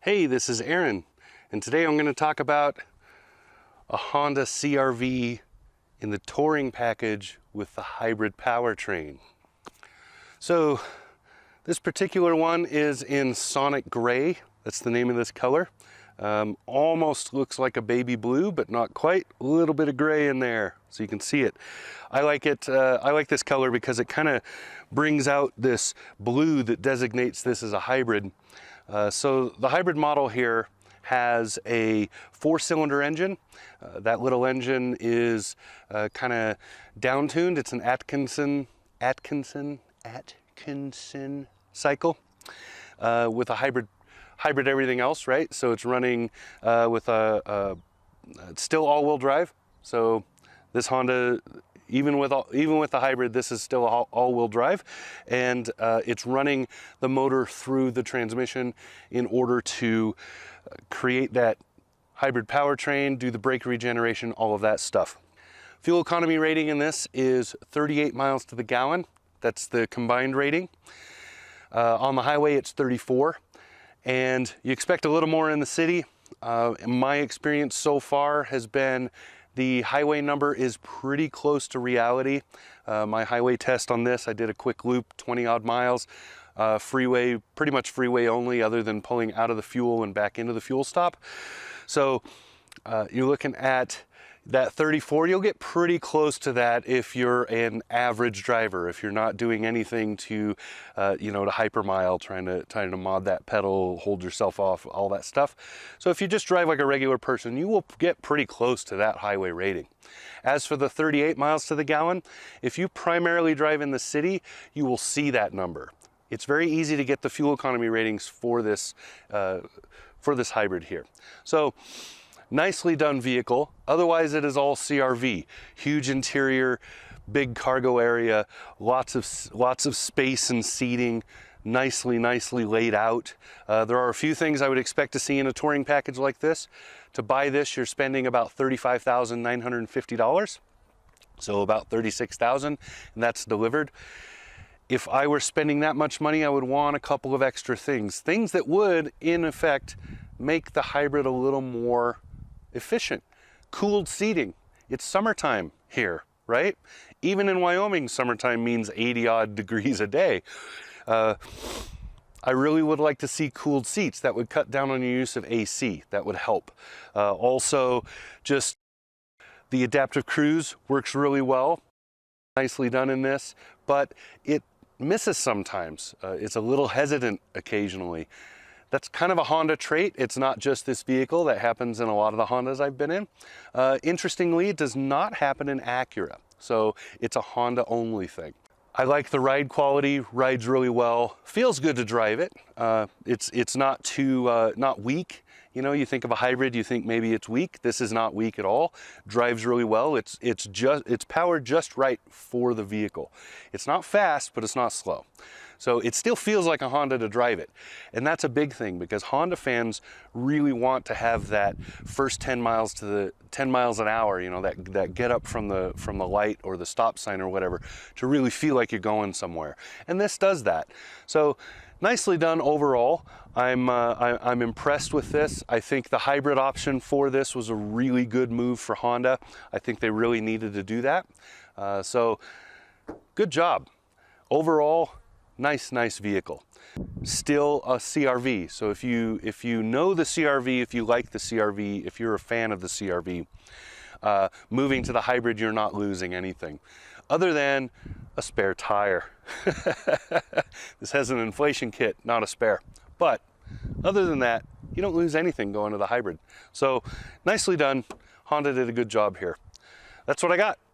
Hey, this is Aaron, and today I'm going to talk about a Honda CR-V in the touring package with the hybrid powertrain. So this particular one is in Sonic Gray. That's the name of this color. Almost looks like a baby blue, but not quite. A little bit of gray in there, so you can see it. I like it. I like this color because it kind of brings out this blue that designates this as a hybrid. So the hybrid model here has a 4-cylinder engine. That little engine is kind of down-tuned. It's an Atkinson cycle with a hybrid everything else, right? So it's running with it's still all-wheel drive. So this Honda, even with the hybrid, this is still all-wheel drive, and it's running the motor through the transmission in order to create that hybrid powertrain, do the brake regeneration, all of that stuff. Fuel economy rating in this is 38 miles to the gallon. That's the combined rating. On the highway, it's 34, and you expect a little more in the city. My experience so far has been the highway number is pretty close to reality. My highway test on this, I did a quick loop, 20 odd miles, freeway, pretty much freeway only, other than pulling out of the fuel and back into the fuel stop. So you're looking at that 34, you'll get pretty close to that if you're an average driver, if you're not doing anything to, to hypermile, trying to mod that pedal, hold yourself off, all that stuff. So if you just drive like a regular person, you will get pretty close to that highway rating. As for the 38 miles to the gallon, if you primarily drive in the city, you will see that number. It's very easy to get the fuel economy ratings for this hybrid here. So, nicely done vehicle. Otherwise, it is all CR-V. Huge interior, big cargo area, lots of space and seating, nicely laid out. There are a few things I would expect to see in a touring package like this. To buy this, you're spending about $35,950, so about $36,000, and that's delivered. If I were spending that much money, I would want a couple of extra things that would, in effect, make the hybrid a little more efficient. Cooled seating. It's summertime here, right? Even in Wyoming, summertime means 80 odd degrees a day. I really would like to see cooled seats. That would cut down on your use of AC. That would help. Also, just the adaptive cruise works really well. Nicely done in this, but it misses sometimes. It's a little hesitant occasionally. That's kind of a Honda trait. It's not just this vehicle. That happens in a lot of the Hondas I've been in. Interestingly, it does not happen in Acura. So it's a Honda only thing. I like the ride quality, rides really well. Feels good to drive it. It's not too, not weak. You know, you think of a hybrid, you think maybe it's weak. This is not weak at all. Drives really well. It's powered just right for the vehicle. It's not fast, but it's not slow. So it still feels like a Honda to drive it. And that's a big thing because Honda fans really want to have that first 10 miles an hour, you know, that get up from the light or the stop sign or whatever, to really feel like you're going somewhere. And this does that. So nicely done overall. I'm impressed with this. I think the hybrid option for this was a really good move for Honda. I think they really needed to do that. So good job. Overall, nice vehicle. Still a CR-V. So if you know the CR-V, if you like the CR-V, if you're a fan of the CR-V, moving to the hybrid, you're not losing anything other than a spare tire. This has an inflation kit, not a spare. But other than that, you don't lose anything going to the hybrid. So nicely done. Honda did a good job here. That's what I got.